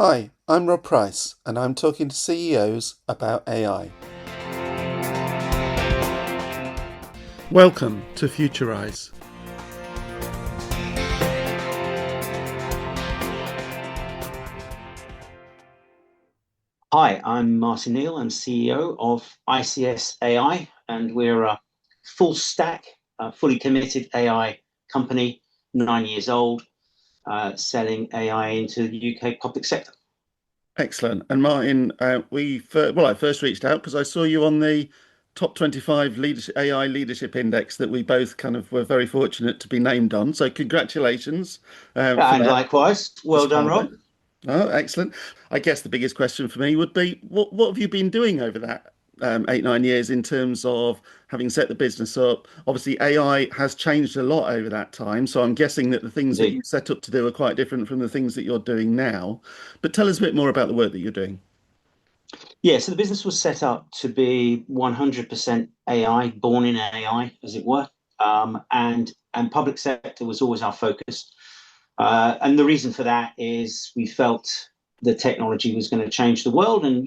Hi, I'm Rob Price, and I'm talking to CEOs about AI. Welcome to Futurize. Hi, I'm Martin Neale. I'm CEO of ICS.AI, and we're a full stack, fully committed AI company, 9 years old, selling AI into the UK public sector. Excellent. And Martin, I first reached out because I saw you on the top 25 leadership, AI leadership index that we both kind of were very fortunate to be named on. So congratulations for And that, likewise, well done, despite Rob. that. Oh, excellent. I guess the biggest question for me would be, what have you been doing over that 8, 9 years in terms of having set the business up? Obviously, AI has changed a lot over that time, so I'm guessing that the things that you Indeed. set up to do are quite different from the things that you're doing now. But tell us a bit more about the work that you're doing. Yeah, so the business was set up to be 100% AI, born in AI, as it were. And public sector was always our focus. And the reason for that is we felt the technology was going to change the world. And,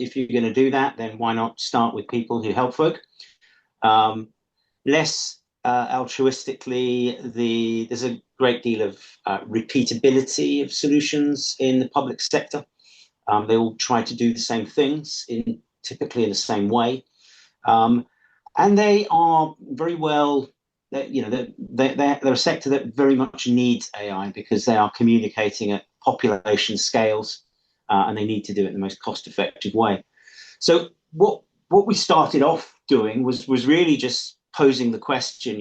if you're going to do that, then why not start with people who help folk? Um, Less altruistically, there's a great deal of repeatability of solutions in the public sector. They all try to do the same things typically in the same way. Um, and they are very well, they're a sector that very much needs AI because they are communicating at population scales, and they need to do it in the most cost-effective way. So what we started off doing was really just posing the question,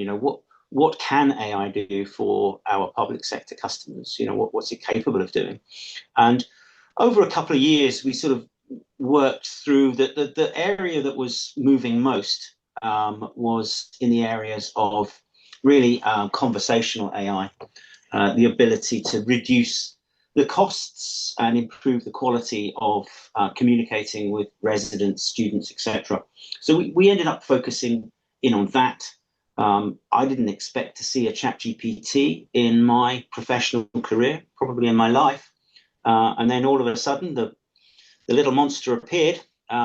what can AI do for our public sector customers? What's it capable of doing? And over a couple of years, we sort of worked through the area that was moving most, was in the areas of really conversational AI, the ability to reduce the costs and improve the quality of communicating with residents, students, etc. So we ended up focusing in on that. I didn't expect to see a chat GPT in my professional career, probably in my life. And then all of a sudden, the little monster appeared. We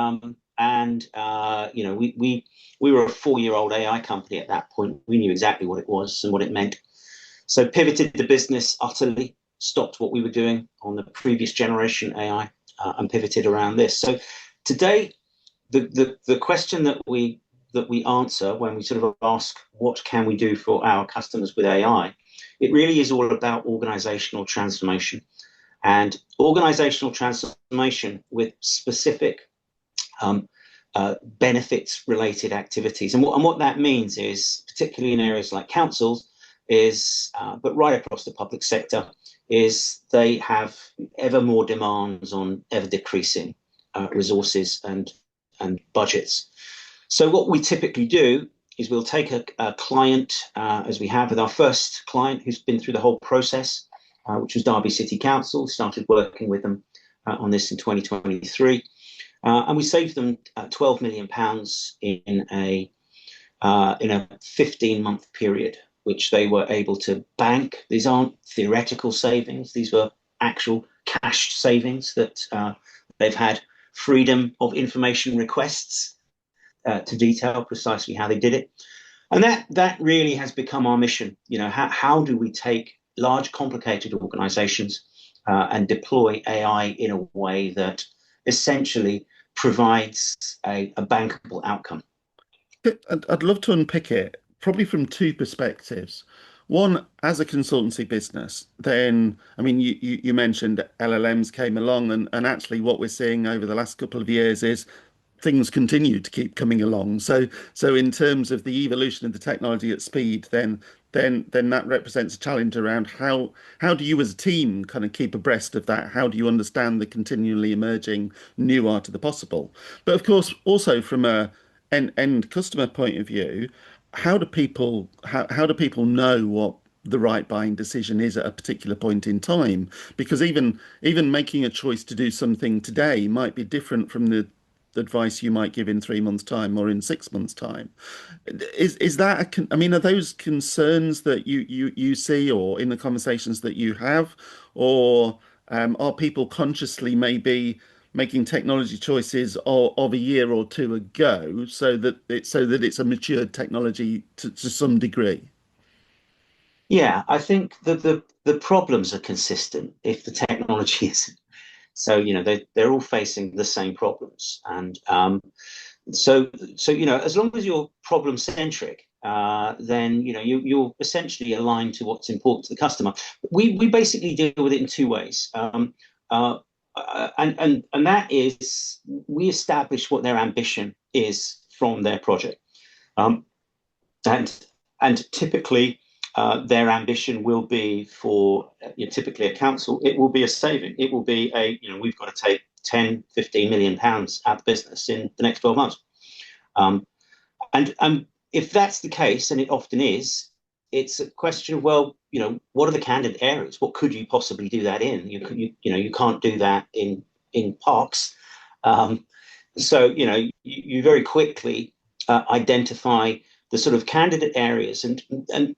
were a 4-year-old AI company at that point. We knew exactly what it was and what it meant. So pivoted the business utterly, stopped what we were doing on the previous generation AI, and pivoted around this. So today, the question that we answer when we sort of ask what can we do for our customers with AI, it really is all about organizational transformation and organizational transformation with specific benefits related activities. And what that means is, particularly in areas like councils, but right across the public sector, is they have ever more demands on ever decreasing resources and budgets. So what we typically do is we'll take a client, as we have with our first client who's been through the whole process, which was Derby City Council. Started working with them on this in 2023, and we saved them £12 million in a 15-month period, which they were able to bank. These aren't theoretical savings; these were actual cash savings that they've had freedom of information requests to detail precisely how they did it. And that really has become our mission. How do we take large, complicated organizations and deploy AI in a way that essentially provides a bankable outcome? I'd love to unpick it probably from two perspectives. One, as a consultancy business, then, I mean, you mentioned LLMs came along, and actually what we're seeing over the last couple of years is things continue to keep coming along. So in terms of the evolution of the technology at speed, then that represents a challenge around how do you as a team kind of keep abreast of that? How do you understand the continually emerging new art of the possible? But of course, also from a end customer point of view, how do people know what the right buying decision is at a particular point in time? Because even making a choice to do something today might be different from the advice you might give in 3 months' time or in 6 months' time. Is that I mean, are those concerns that you see, or in the conversations that you have, or Are people consciously maybe making technology choices of a year or two ago so that it's a matured technology to some degree? Yeah, I think that the problems are consistent if the technology is. So, they're all facing the same problems. And so as long as you're problem centric, then you're essentially aligned to what's important to the customer. We basically deal with it in two ways. Uh, and that is, we establish what their ambition is from their project. Um, and and typically their ambition will be for typically a council, it will be a saving. It will be we've got to take 10, 15 million pounds out of the business in the next 12 months. Um, and if that's the case, and it often is, it's a question of, well, what are the candidate areas? What could you possibly do that in? You can't do that in parks. Um, so you very quickly identify the sort of candidate areas, and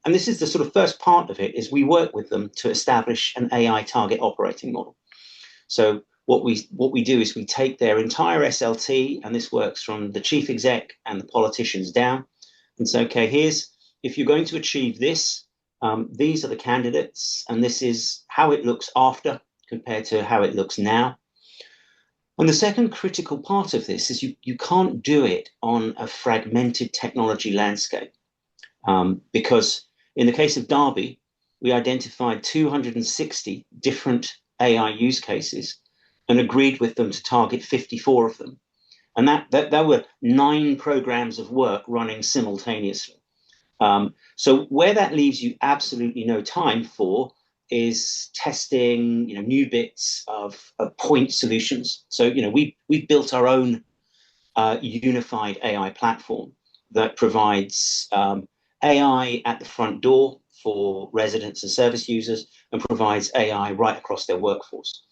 this is the sort of first part of it, is we work with them to establish an AI target operating model. So what we do is we take their entire SLT, and this works from the chief exec and the politicians down, and say, okay, here's, if you're going to achieve this, these are the candidates, and this is how it looks after compared to how it looks now. And the second critical part of this is you can't do it on a fragmented technology landscape, because in the case of Derby, we identified 260 different AI use cases and agreed with them to target 54 of them. And that were 9 programs of work running simultaneously. So where that leaves you absolutely no time for is testing, new bits of point solutions. So we've built our own unified AI platform that provides AI at the front door for residents and service users, and provides AI right across their workforce.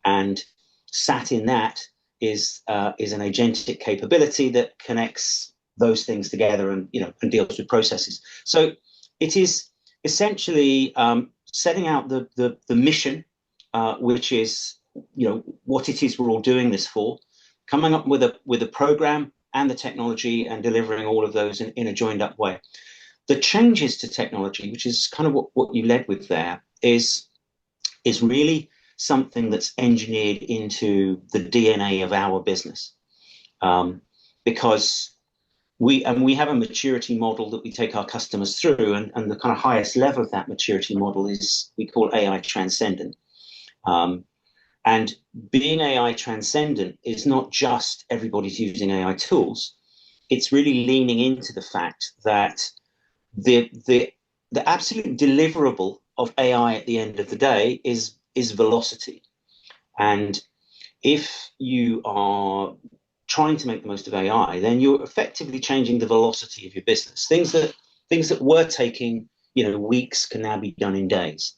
And sat in that is an agentic capability that connects those things together, and deals with processes. So it is essentially setting out the mission, which is what it is we're all doing this for, coming up with a program and the technology, and delivering all of those in a joined up way. The changes to technology, which is kind of what you led with there, is really something that's engineered into the DNA of our business, because we have a maturity model that we take our customers through, and the kind of highest level of that maturity model is we call AI transcendent. And being AI transcendent is not just everybody's using AI tools. It's really leaning into the fact that the absolute deliverable of AI at the end of the day is velocity. And if you are trying to make the most of AI, then you're effectively changing the velocity of your business. Things that were taking weeks can now be done in days.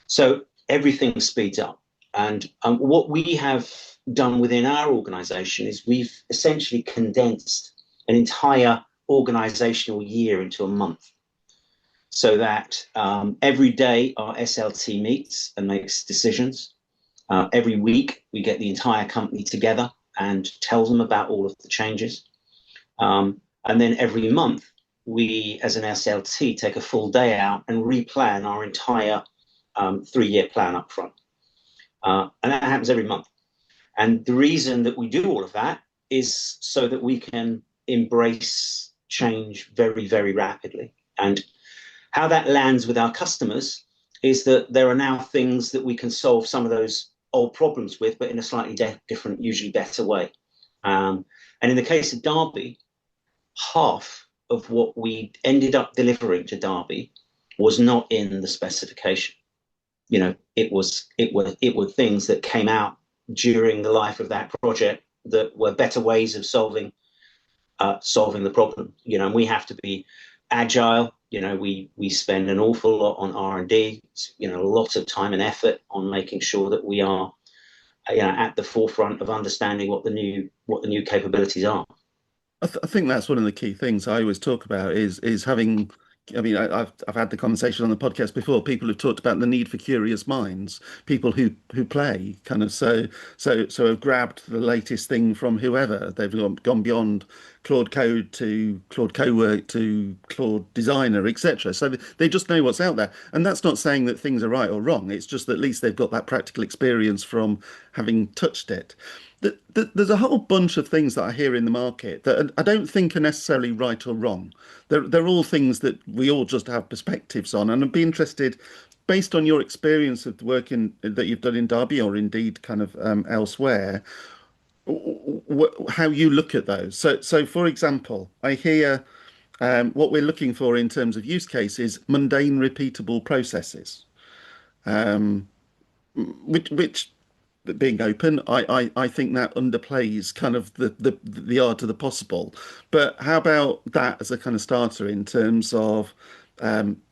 So everything speeds up. And what we have done within our organization is we've essentially condensed an entire organizational year into a month, so that every day our SLT meets and makes decisions. Every week we get the entire company together and tell them about all of the changes. And then every month we, as an SLT, take a full day out and replan our entire 3-year plan up front. And that happens every month. And the reason that we do all of that is so that we can embrace change very, very rapidly. And how that lands with our customers is that there are now things that we can solve some of those old problems with, but in a slightly different, usually better way. And in the case of Derby, half of what we ended up delivering to Derby was not in the specification. It were things that came out during the life of that project that were better ways of solving the problem. And we have to be agile. We spend an awful lot on R&D, lots of time and effort on making sure that we are at the forefront of understanding what the new capabilities are. I think that's one of the key things I always talk about is having I mean, I've had the conversation on the podcast before. People have talked about the need for curious minds, people who play kind of so have grabbed the latest thing from whoever. They've gone beyond Claude Code to Claude Cowork to Claude Designer, etc. So they just know what's out there, and that's not saying that things are right or wrong. It's just that at least they've got that practical experience from having touched it. There's a whole bunch of things that I hear in the market that I don't think are necessarily right or wrong. They're all things that we all just have perspectives on, and I'd be interested, based on your experience of the work that you've done in Derby or indeed kind of elsewhere, how you look at those. So for example, I hear what we're looking for in terms of use cases, mundane, repeatable processes, which being open, I think that underplays kind of the art of the possible. But how about that as a kind of starter in terms of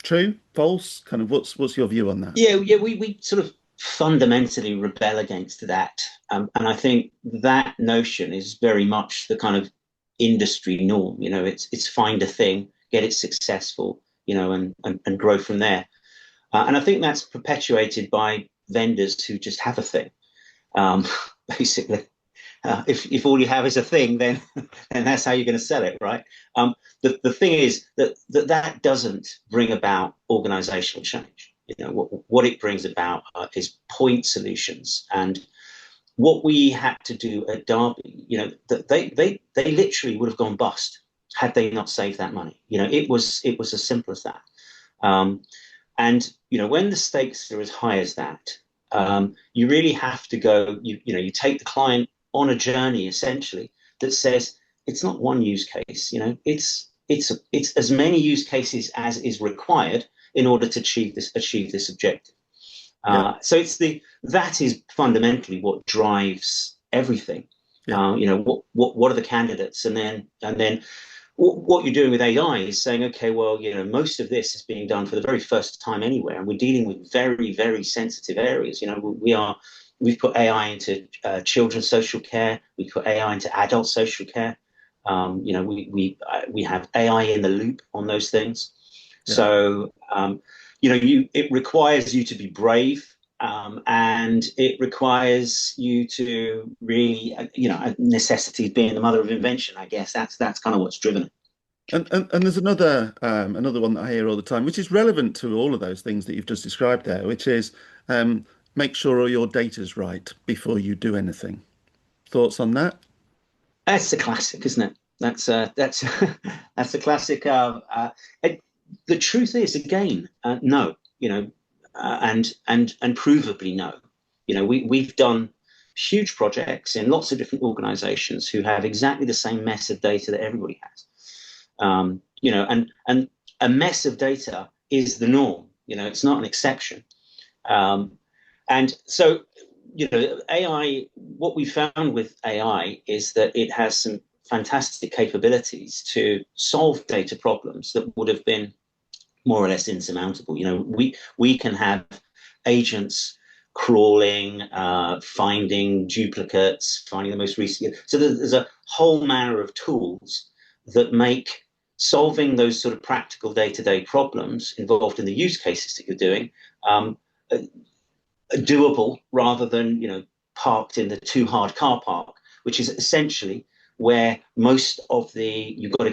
true, false? Kind of what's your view on that? Yeah, we sort of fundamentally rebel against that. And I think that notion is very much the kind of industry norm. It's find a thing, get it successful, and grow from there. And I think that's perpetuated by vendors who just have a thing. Um, Basically, if all you have is a thing, then then that's how you're going to sell it, right? The thing is that doesn't bring about organizational change. What it brings about is point solutions. And what we had to do at Derby, they literally would have gone bust had they not saved that money. It was as simple as that. Um, and when the stakes are as high as that, you really have to go. You take the client on a journey essentially that says it's not one use case. It's as many use cases as is required in order to achieve this objective. Yeah, So that is fundamentally what drives everything. yeah, What are the candidates, and then what you're doing with AI is saying, okay, well, most of this is being done for the very first time anywhere, and we're dealing with very, very sensitive areas. We've put AI into children's social care, we put AI into adult social care. We have AI in the loop on those things. yeah. So it requires you to be brave. And it requires you to really, necessity being the mother of invention. I guess that's kind of what's driven it. And there's another one that I hear all the time, which is relevant to all of those things that you've just described there, which is make sure all your data's right before you do anything. Thoughts on that? That's a classic, isn't it? That's that's a classic. The truth is, again, no. And provably no. We've done huge projects in lots of different organizations who have exactly the same mess of data that everybody has. And a mess of data is the norm. It's not an exception. Um, and so, AI, what we found with AI is that it has some fantastic capabilities to solve data problems that would have been more or less insurmountable. We can have agents crawling, finding duplicates, finding the most recent. So there's a whole manner of tools that make solving those sort of practical day-to-day problems involved in the use cases that you're doing um, doable rather than parked in the too hard car park, which is essentially where most of the you've got to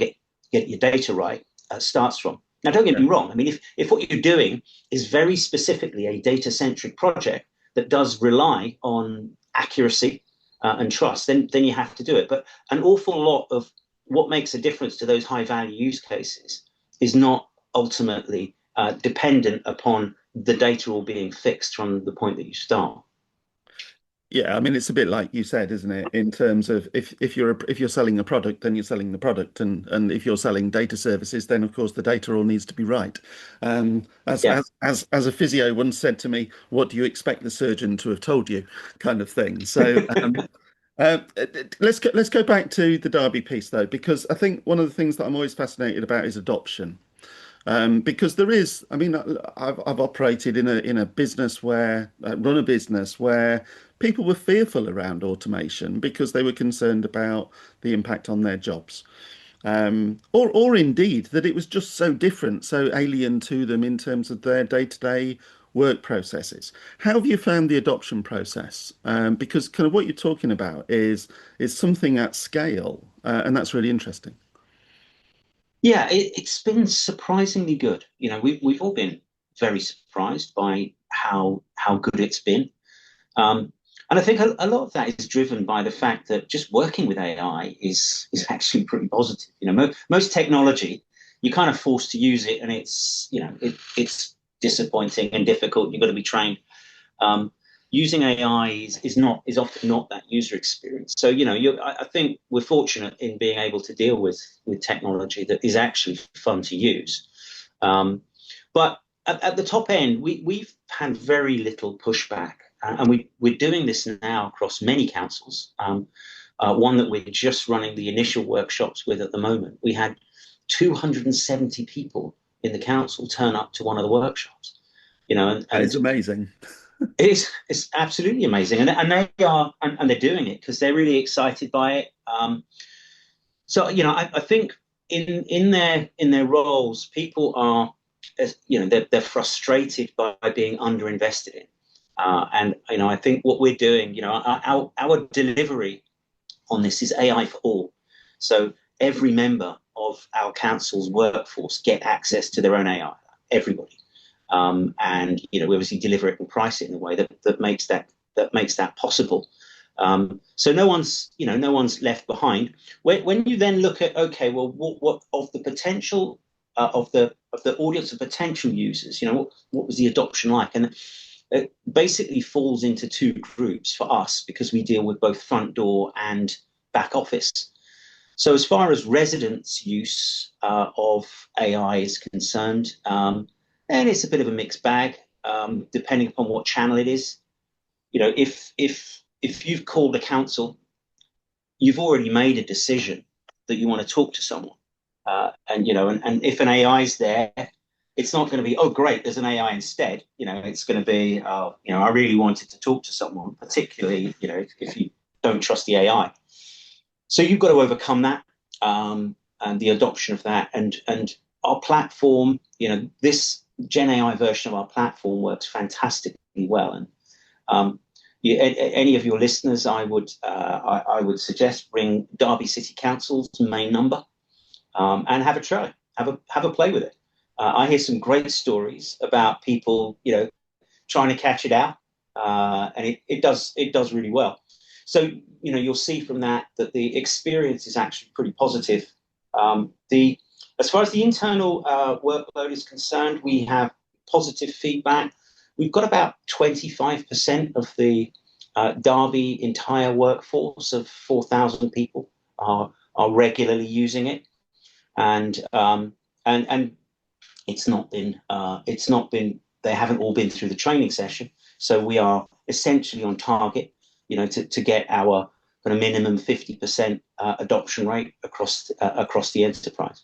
get your data right starts from. Now, don't get Yeah. me wrong. I mean, if what you're doing is very specifically a data centric project that does rely on accuracy and trust, then you have to do it. But an awful lot of what makes a difference to those high value use cases is not ultimately dependent upon the data all being fixed from the point that you start. Yeah, I mean it's a bit like you said, isn't it? In terms of if you're selling a product, then you're selling the product, and if you're selling data services, then of course the data all needs to be right. As Yeah. as a physio once said to me, "What do you expect the surgeon to have told you?" kind of thing. So let's go back to the Derby piece though, because I think one of the things that I'm always fascinated about is adoption. Because there is, I mean, I've operated in a business where run a business where people were fearful around automation because they were concerned about the impact on their jobs. or indeed that it was just so different, so alien to them in terms of their day-to-day work processes. How have you found the adoption process? Because kind of what you're talking about is something at scale, and that's really interesting. Yeah, it's been surprisingly good. We've all been very surprised by how good it's been. And I think a lot of that is driven by the fact that just working with AI is actually pretty positive. Most technology, you're kind of forced to use it, and it's disappointing and difficult. You've got to be trained. Um, Using AI is often not that user experience. So I think we're fortunate in being able to deal with technology that is actually fun to use. Um, but at the top end, we've had very little pushback, and we're doing this now across many councils. One that we're just running the initial workshops with at the moment. We had 270 people in the council turn up to one of the workshops. And, That is and amazing. it's absolutely amazing, and they are, and they're doing it because they're really excited by it. So I think in their roles, people are, they're frustrated by being underinvested in, and I think what we're doing, our delivery on this is AI for all. So every member of our council's workforce get access to their own AI. Everybody. And we obviously deliver it and price it in a way that makes that possible. So no one's left behind. When you then look at, okay, well, what of the potential of the audience of potential users, what was the adoption like? And it basically falls into two groups for us because we deal with both front door and back office. So as far as residents' use of AI is concerned, and it's a bit of a mixed bag, depending upon what channel it is. If you've called a council, you've already made a decision that you want to talk to someone, and if an AI is there, it's not going to be, oh great, there's an AI instead. It's going to be, I really wanted to talk to someone, particularly if you don't trust the AI. So you've got to overcome that, and the adoption of that, and our platform, this Gen AI version of our platform works fantastically well. And any of your listeners, I would suggest ring Derby City Council's main number, and have a try, have a play with it. I hear some great stories about people, trying to catch it out, and it does really well. So you'll see from that the experience is actually pretty positive. The As far as the internal workload is concerned, we have positive feedback. We've got about 25% of the Derby entire workforce of 4,000 people are regularly using it, and it's not been they haven't all been through the training session, so we are essentially on target, to get our kind of minimum 50% adoption rate across the enterprise.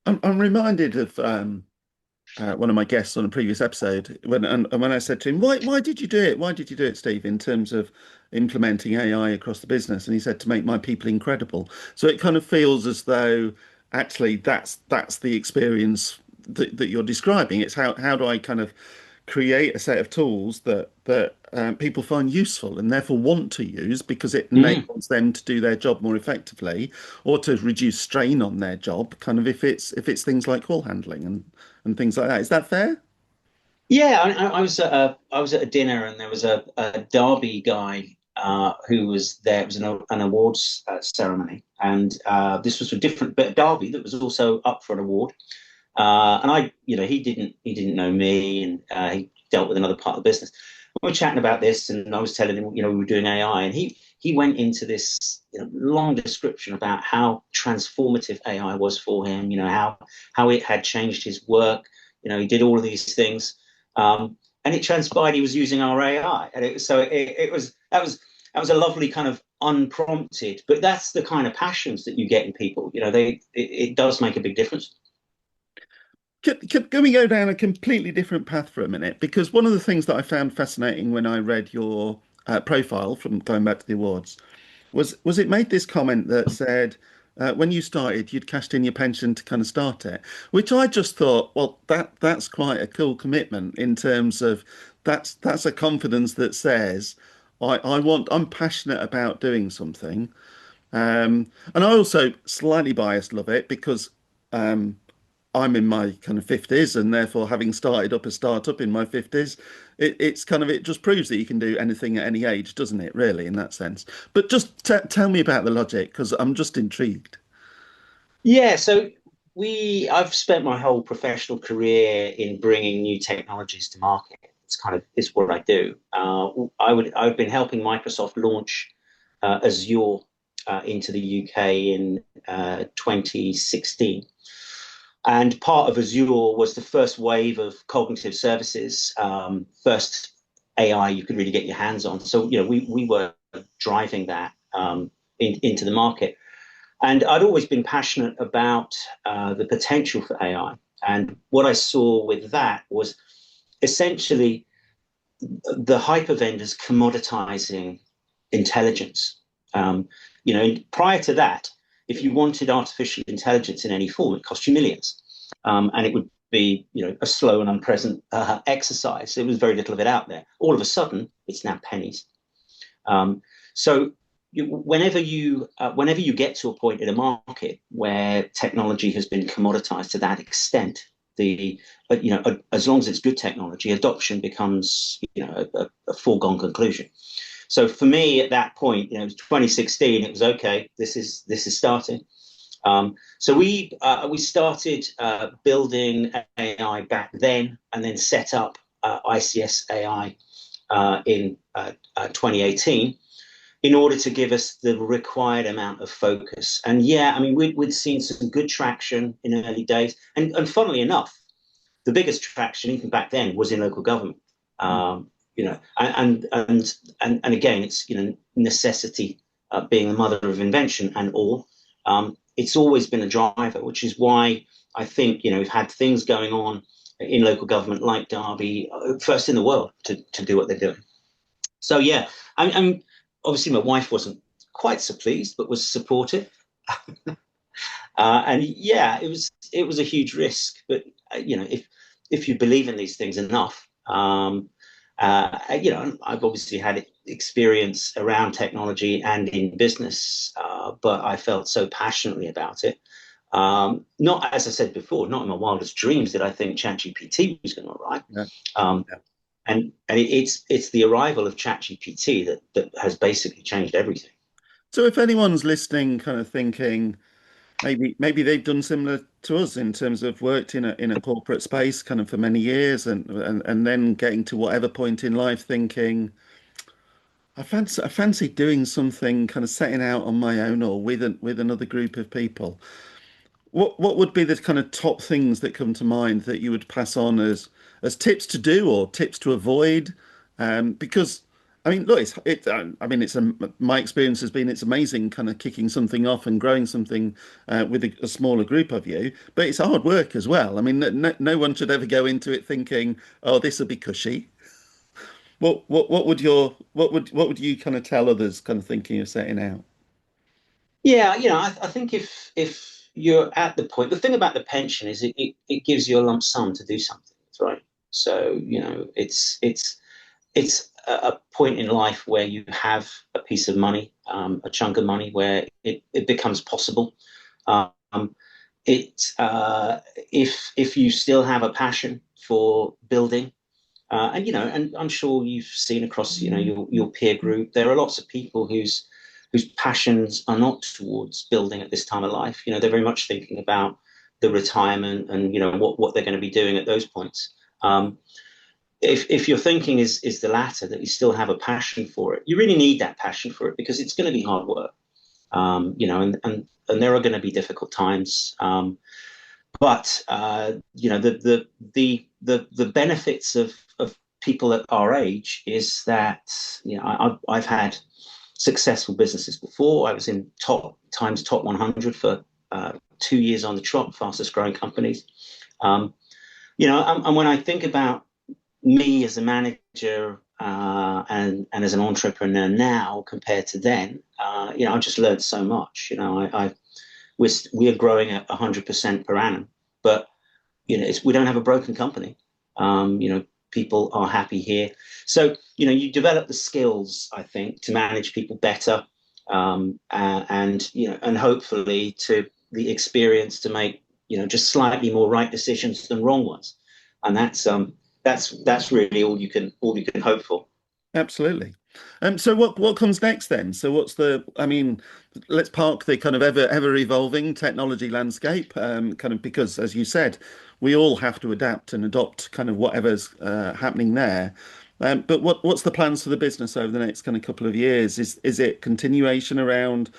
I'm reminded of one of my guests on a previous episode and when I said to him, why did you do it? Why did you do it, Steve, in terms of implementing AI across the business? And he said, to make my people incredible. So it kind of feels as though actually that's the experience that you're describing. It's how do I kind of create a set of tools that people find useful and therefore want to use because it Mm. enables them to do their job more effectively or to reduce strain on their job, kind of if it's things like call handling and things like that. Is that fair? Yeah, I was at a dinner, and there was a Derby guy who was there. It was an awards ceremony, and this was a different bit of Derby that was also up for an award. And he didn't know me, and he dealt with another part of the business. We were chatting about this, and I was telling him, we were doing AI, and he went into this long description about how transformative AI was for him. How it had changed his work. He did all of these things, and it transpired he was using our AI, and that was a lovely kind of unprompted, but that's the kind of passions that you get in people. It does make a big difference. Can we go down a completely different path for a minute? Because one of the things that I found fascinating when I read your profile from going back to the awards was it made this comment that said when you started, you'd cashed in your pension to kind of start it, which I just thought, well, that's quite a cool commitment in terms of that's a confidence that says I'm passionate about doing something. And I also slightly biased love it because um, I'm in my kind of 50s, and therefore having started up a startup in my 50s, it's kind of it just proves that you can do anything at any age, doesn't it? Really, in that sense. But just tell me about the logic because I'm just intrigued. Yeah, so I've spent my whole professional career in bringing new technologies to market. It's what I do. I've been helping Microsoft launch Azure into the UK in 2016. And part of Azure was the first wave of cognitive services, first AI you could really get your hands on. So, we were driving that into the market. And I'd always been passionate about the potential for AI. And what I saw with that was essentially the hyper vendors commoditizing intelligence. Prior to that, if you wanted artificial intelligence in any form, it cost you millions, and it would be, a slow and unpleasant exercise. There was very little of it out there. All of a sudden, it's now pennies. So whenever you get to a point in a market where technology has been commoditized to that extent, as long as it's good technology, adoption becomes a foregone conclusion. So for me at that point, it was 2016. It was okay. This is starting. So we started building AI back then, and then set up ICS.AI in 2018 in order to give us the required amount of focus. And yeah, I mean, we'd seen some good traction in early days. And funnily enough, the biggest traction even back then was in local government. And again, it's, necessity being the mother of invention and all. It's always been a driver, which is why I think, we've had things going on in local government like Derby, first in the world to do what they're doing. So yeah, I'm obviously my wife wasn't quite so pleased, but was supportive. And yeah, it was a huge risk, but if you believe in these things enough, I've obviously had experience around technology and in business, but I felt so passionately about it. Not, as I said before, not in my wildest dreams did I think ChatGPT was going to arrive. Yeah. Um, Yeah. and it's the arrival of ChatGPT that has basically changed everything. So if anyone's listening, kind of thinking maybe they've done similar to us in terms of worked in a corporate space kind of for many years, and then getting to whatever point in life thinking, I fancy doing something, kind of setting out on my own or with another group of people. What would be the kind of top things that come to mind that you would pass on as tips to do or tips to avoid? Because I mean, look, I mean, my experience has been it's amazing, kind of kicking something off and growing something with a smaller group of you, but it's hard work as well. I mean, no one should ever go into it thinking, "Oh, this will be cushy." What would you kind of tell others, kind of thinking of setting out? Yeah, I think if you're at the point, the thing about the pension is it gives you a lump sum to do something, right? So, it's a point in life where you have a piece of money, a chunk of money where it becomes possible. Um, it if you still have a passion for building, and I'm sure you've seen across, your peer group, there are lots of people whose passions are not towards building at this time of life. They're very much thinking about the retirement and what they're going to be doing at those points. If your thinking is the latter, that you still have a passion for it, you really need that passion for it because it's going to be hard work. And there are going to be difficult times. But the benefits of people at our age is that I've had successful businesses before. I was in top 100 for 2 years on the trot, fastest growing companies. And when I think about me as a manager and as an entrepreneur now compared to then, I've just learned so much. we're growing at 100% per annum, but we don't have a broken company. People are happy here. So, you develop the skills, I think, to manage people better, and hopefully to the experience to make, just slightly more right decisions than wrong ones. And that's really all you can hope for. Absolutely. So what comes next then? So what's I mean, let's park the kind of ever evolving technology landscape, kind of because, as you said, we all have to adapt and adopt kind of whatever's happening there. But what's the plans for the business over the next kind of couple of years? Is it continuation around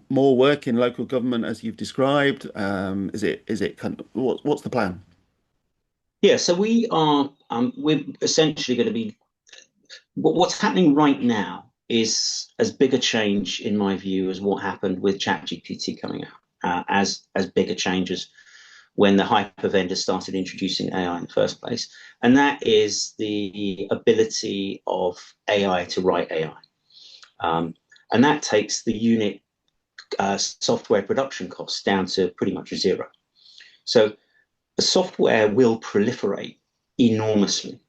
more work in local government as you've described? Is it kind of what's the plan? Yeah, so we're essentially going to be what's happening right now is as big a change in my view as what happened with ChatGPT coming out, as big a change as when the hyper vendors started introducing AI in the first place, and that is the ability of AI to write AI, and that takes the unit software production costs down to pretty much zero. So the software will proliferate enormously,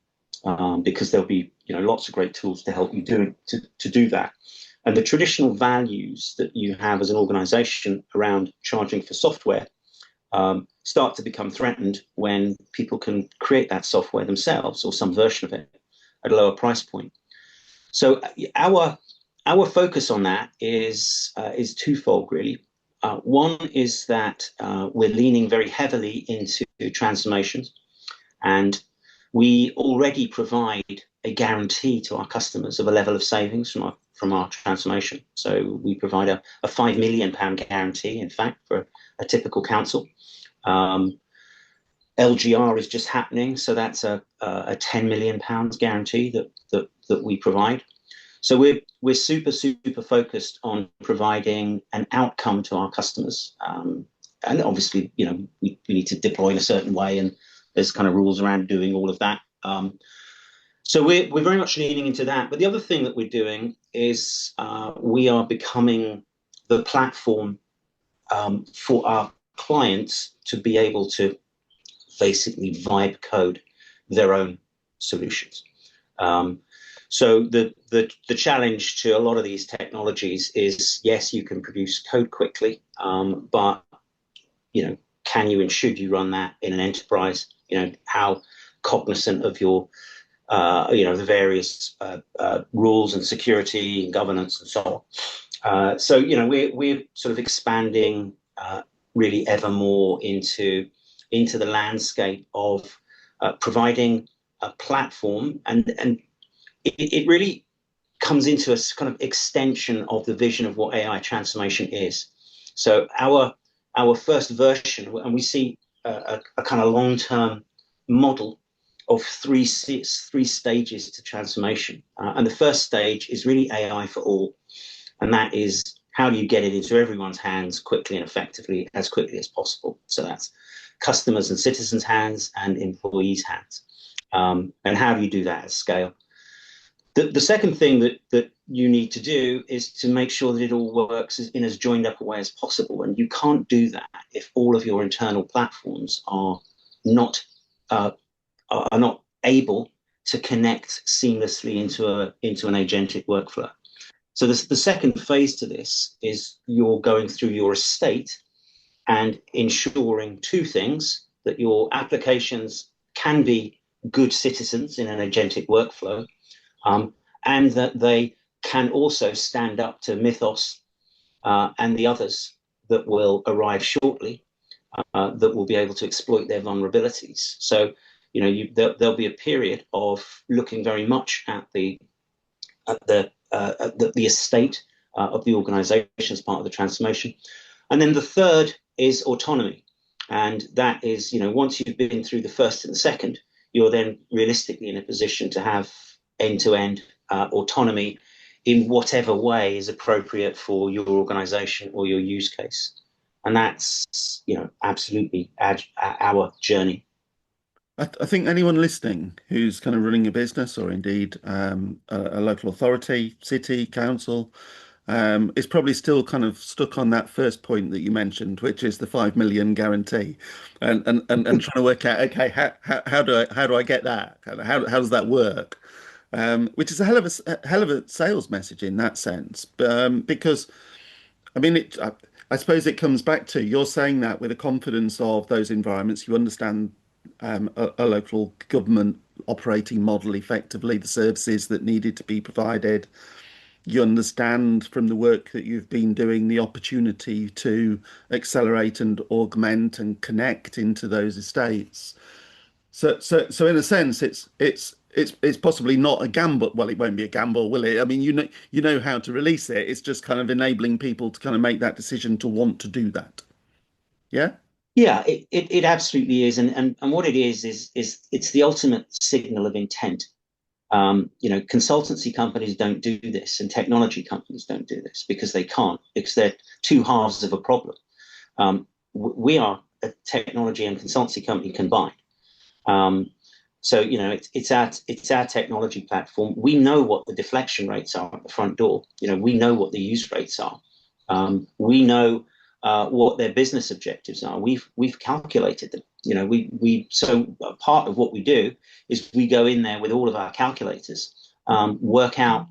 because there'll be lots of great tools to help you to do that. And the traditional values that you have as an organization around charging for software start to become threatened when people can create that software themselves or some version of it at a lower price point. So our focus on that is twofold, really. One is that we're leaning very heavily into transformations, and we already provide a guarantee to our customers of a level of savings from our transformation. So we provide a £5 million guarantee, in fact, for a typical council. LGR is just happening, so that's a £10 million guarantee that we provide. So we're super focused on providing an outcome to our customers, and obviously, we need to deploy in a certain way, and there's kind of rules around doing all of that. So we're very much leaning into that. But the other thing that we're doing is we are becoming the platform for our clients to be able to basically vibe code their own solutions. So the challenge to a lot of these technologies is, yes, you can produce code quickly, but can you and should you run that in an enterprise? How cognizant of your the various rules and security and governance and so on. So we're sort of expanding really ever more into the landscape of providing a platform, and it really comes into a kind of extension of the vision of what AI transformation is. So our first version, and we see a kind of long-term model of three stages to transformation. And the first stage is really AI for all. And that is, how do you get it into everyone's hands quickly and effectively, as quickly as possible? So that's customers and citizens' hands and employees' hands. And how do you do that at scale? The second thing that you need to do is to make sure that it all works in as joined up a way as possible. And you can't do that if all of your internal platforms are not able to connect seamlessly into an agentic workflow. So the second phase to this is you're going through your estate and ensuring two things: that your applications can be good citizens in an agentic workflow, and that they can also stand up to Mythos and the others that will arrive shortly, that will be able to exploit their vulnerabilities. So, there'll be a period of looking very much at the estate of the organization as part of the transformation. And then the third is autonomy. And that is, once you've been through the first and the second, you're then realistically in a position to have end-to-end autonomy in whatever way is appropriate for your organization or your use case. And that's, absolutely our journey. I think anyone listening who's kind of running a business or indeed a local authority, city, council, It's probably still kind of stuck on that first point that you mentioned, which is the 5 million guarantee, and trying to work out, okay, how do I get that? How does that work? Which is a hell of a sales message in that sense, because I mean, I suppose it comes back to you're saying that with the confidence of those environments. You understand a local government operating model effectively, the services that needed to be provided. You understand from the work that you've been doing the opportunity to accelerate and augment and connect into those estates. So in a sense, it's possibly not a gamble. Well, it won't be a gamble, will it? I mean, you know how to release it. It's just kind of enabling people to kind of make that decision to want to do that. Yeah. Yeah, it absolutely is, and what it is it's the ultimate signal of intent. Consultancy companies don't do this, and technology companies don't do this because they can't, because they're two halves of a problem. We are a technology and consultancy company combined. Um, it's our technology platform. We know what the deflection rates are at the front door. We know what the use rates are. We know what their business objectives are. We've calculated them. So part of what we do is we go in there with all of our calculators, work out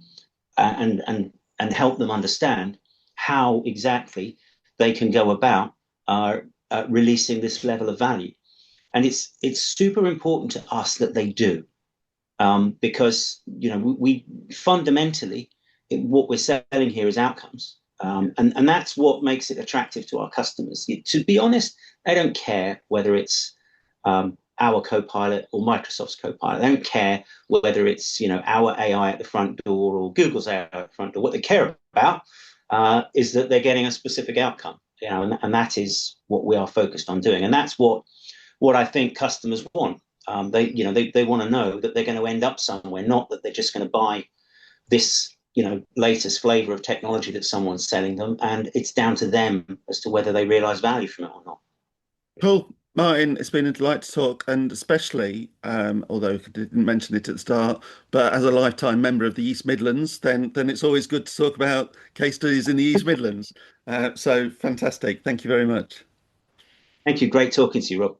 and help them understand how exactly they can go about releasing this level of value. And it's super important to us that they do, because we fundamentally what we're selling here is outcomes, and that's what makes it attractive to our customers. To be honest, they don't care whether it's our Copilot or Microsoft's Copilot. They don't care whether it's our AI at the front door or Google's AI at the front door. What they care about is that they're getting a specific outcome, and that is what we are focused on doing, and that's what I think customers want. They want to know that they're going to end up somewhere, not that they're just going to buy this latest flavor of technology that someone's selling them, and it's down to them as to whether they realize value from it or not. Cool. Martin, it's been a delight to talk, and especially, although I didn't mention it at the start, but as a lifetime member of the East Midlands, then it's always good to talk about case studies in the East Midlands. So fantastic. Thank you very much. Thank you. Great talking to you, Rob.